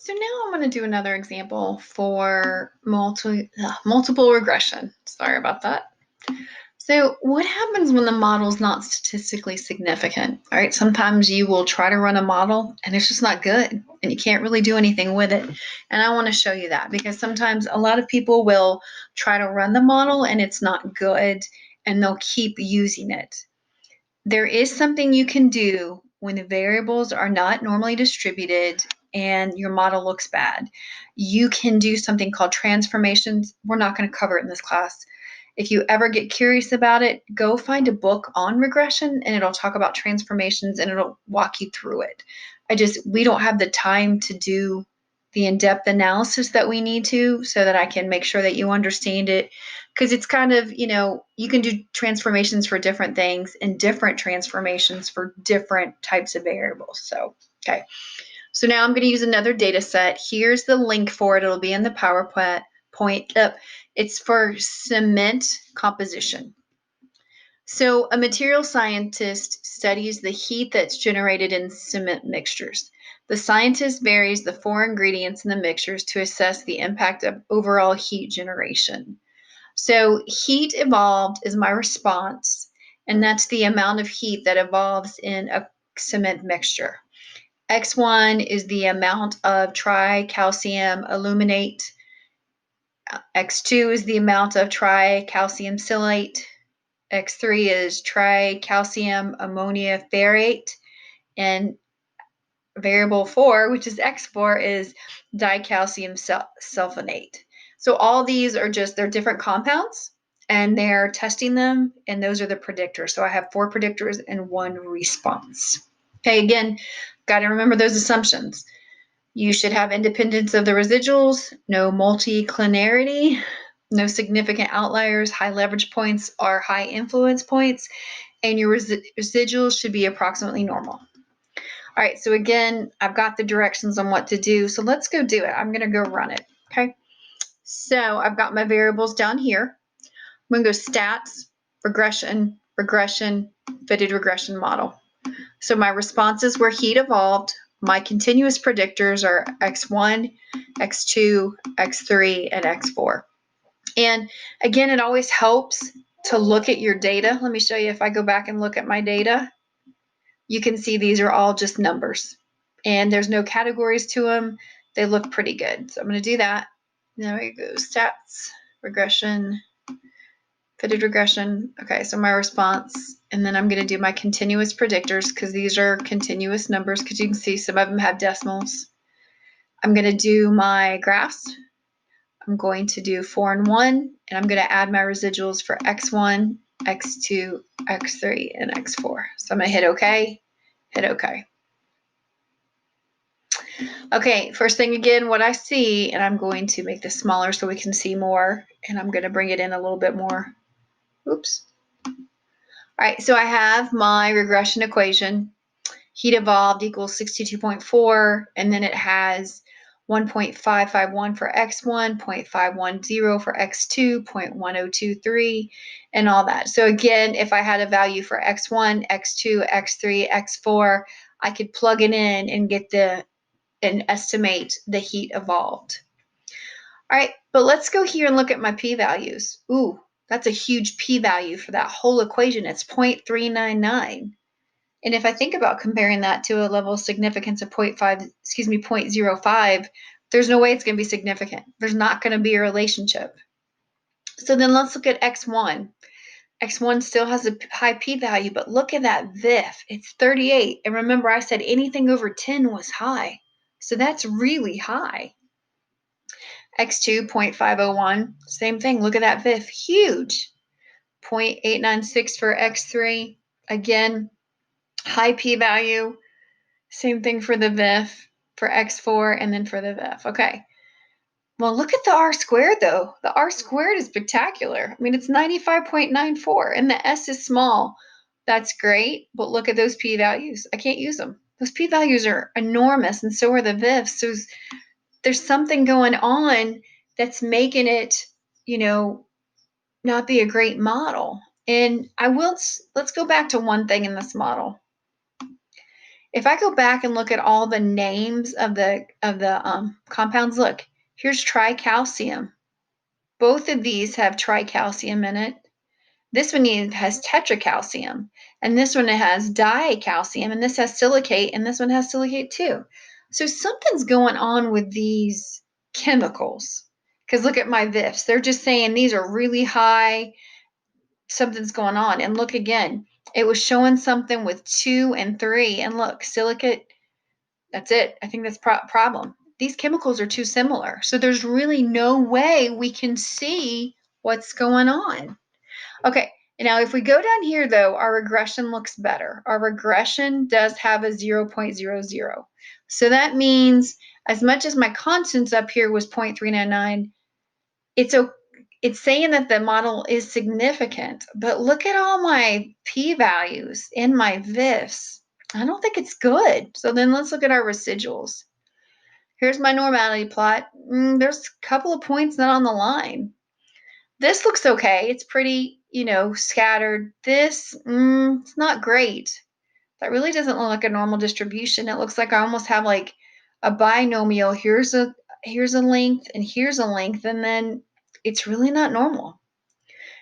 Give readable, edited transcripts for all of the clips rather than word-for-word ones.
So now I'm going to do another example for multiple regression. Sorry about that. So what happens when the model is not statistically significant? All right, sometimes you will try to run a model and it's just not good and you can't really do anything with it. And I want to show you that because sometimes a lot of people will try to run the model and it's not good and they'll keep using it. There is something you can do when the variables are not normally distributed and your model looks bad. You can do something called transformations. We're not going to cover it in this class. If you ever get curious about it, go find a book on regression and it'll talk about transformations and it'll walk you through it. We don't have the time to do the in-depth analysis that we need to so that I can make sure that you understand it. Because it's kind of, you can do transformations for different things and different transformations for different types of variables. So, okay. So now I'm going to use another data set. Here's the link for it. It'll be in the PowerPoint. It's for cement composition. So a material scientist studies the heat that's generated in cement mixtures. The scientist varies the 4 ingredients in the mixtures to assess the impact of overall heat generation. So heat evolved is my response, and that's the amount of heat that evolves in a cement mixture. X1 is the amount of tricalcium aluminate. X2 is the amount of tricalcium silicate. X3 is tricalcium ammonia ferrate. And variable 4, which is X4, is dicalcium sulfonate. So all these are they're different compounds, and they're testing them, and those are the predictors. So I have 4 predictors and 1 response. Okay, again, got to remember those assumptions. You should have independence of the residuals, no multiclinarity, no significant outliers, high leverage points or high influence points, and your residuals should be approximately normal. All right, so again, I've got the directions on what to do. So let's go do it. I'm going to go run it, okay? So I've got my variables down here. I'm going to go stats, regression, fitted regression model. So my responses were heat evolved. My continuous predictors are X1, X2, X3, and X4. And again, it always helps to look at your data. Let me show you if I go back and look at my data. You can see these are all just numbers. And there's no categories to them. They look pretty good. So I'm going to do that. There we go. Stats, regression, fitted regression. Okay, so my response. And then I'm going to do my continuous predictors because these are continuous numbers because you can see some of them have decimals. I'm going to do my graphs. I'm going to do 4 and 1, and I'm going to add my residuals for X1, X2, X3, and X4. So I'm going to hit OK, hit OK. Okay, first thing again, what I see, and I'm going to make this smaller so we can see more, and I'm going to bring it in a little bit more. Oops. All right, so I have my regression equation. Heat evolved equals 62.4, and then it has 1.551 for X1, 0.510 for X2, 0.1023, and all that. So again, if I had a value for X1, X2, X3, X4, I could plug it in and get and estimate the heat evolved. All right, but let's go here and look at my p-values. Ooh, that's a huge p-value for that whole equation. It's 0.399. And if I think about comparing that to a level of significance of 0.05, there's no way it's going to be significant. There's not going to be a relationship. So then let's look at X1. X1 still has a high p-value, but look at that VIF. It's 38. And remember, I said anything over 10 was high. So that's really high. X2, 0.501, same thing. Look at that VIF, huge. 0.896 for X3. Again, high p-value. Same thing for the VIF, for X4, and then for the VIF. Okay. Well, look at the R squared, though. The R squared is spectacular. I mean, it's 95.94, and the S is small. That's great, but look at those p-values. I can't use them. Those p-values are enormous, and so are the VIFs. So there's something going on that's making it, not be a great model. And let's go back to one thing in this model. If I go back and look at all the names of the compounds, look, here's tricalcium. Both of these have tricalcium in it. This one has tetracalcium, and this one has dicalcium, and this has silicate, and this one has silicate too. So something's going on with these chemicals. Because look at my VIFs. They're just saying these are really high. Something's going on. And look again. It was showing something with 2 and 3. And look, silicate, that's it. I think that's problem. These chemicals are too similar. So there's really no way we can see what's going on. Okay, now if we go down here though, our regression looks better. Our regression does have a 0.00. So that means as much as my constants up here was 0.399, it's saying that the model is significant, but look at all my p-values in my VIFs. I don't think it's good. So then let's look at our residuals. Here's my normality plot. There's a couple of points not on the line. This looks okay. It's pretty, scattered. This, it's not great. That really doesn't look like a normal distribution. It looks like I almost have like a binomial. Here's a length and here's a length, and then it's really not normal.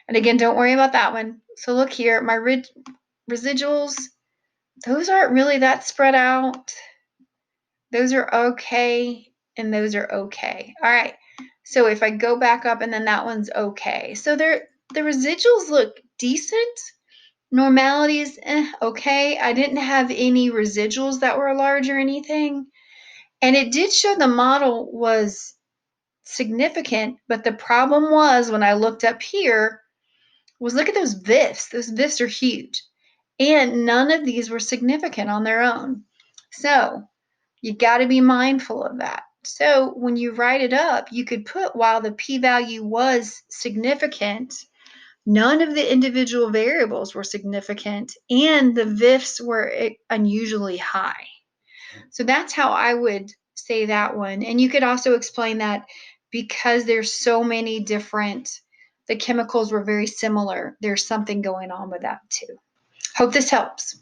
And again, don't worry about that one. So look here, my residuals, those aren't really that spread out. Those are okay, and those are okay. All right. So if I go back up, and then that one's okay. So the residuals look decent. Normality is okay. I didn't have any residuals that were large or anything. And it did show the model was significant, but the problem was when I looked up here was look at those VIFs. Those VIFs are huge. And none of these were significant on their own. So you got to be mindful of that. So when you write it up, you could put while the p-value was significant, none of the individual variables were significant, and the VIFs were unusually high. So that's how I would say that one. And you could also explain that because there's so many different, the chemicals were very similar, there's something going on with that too. Hope this helps.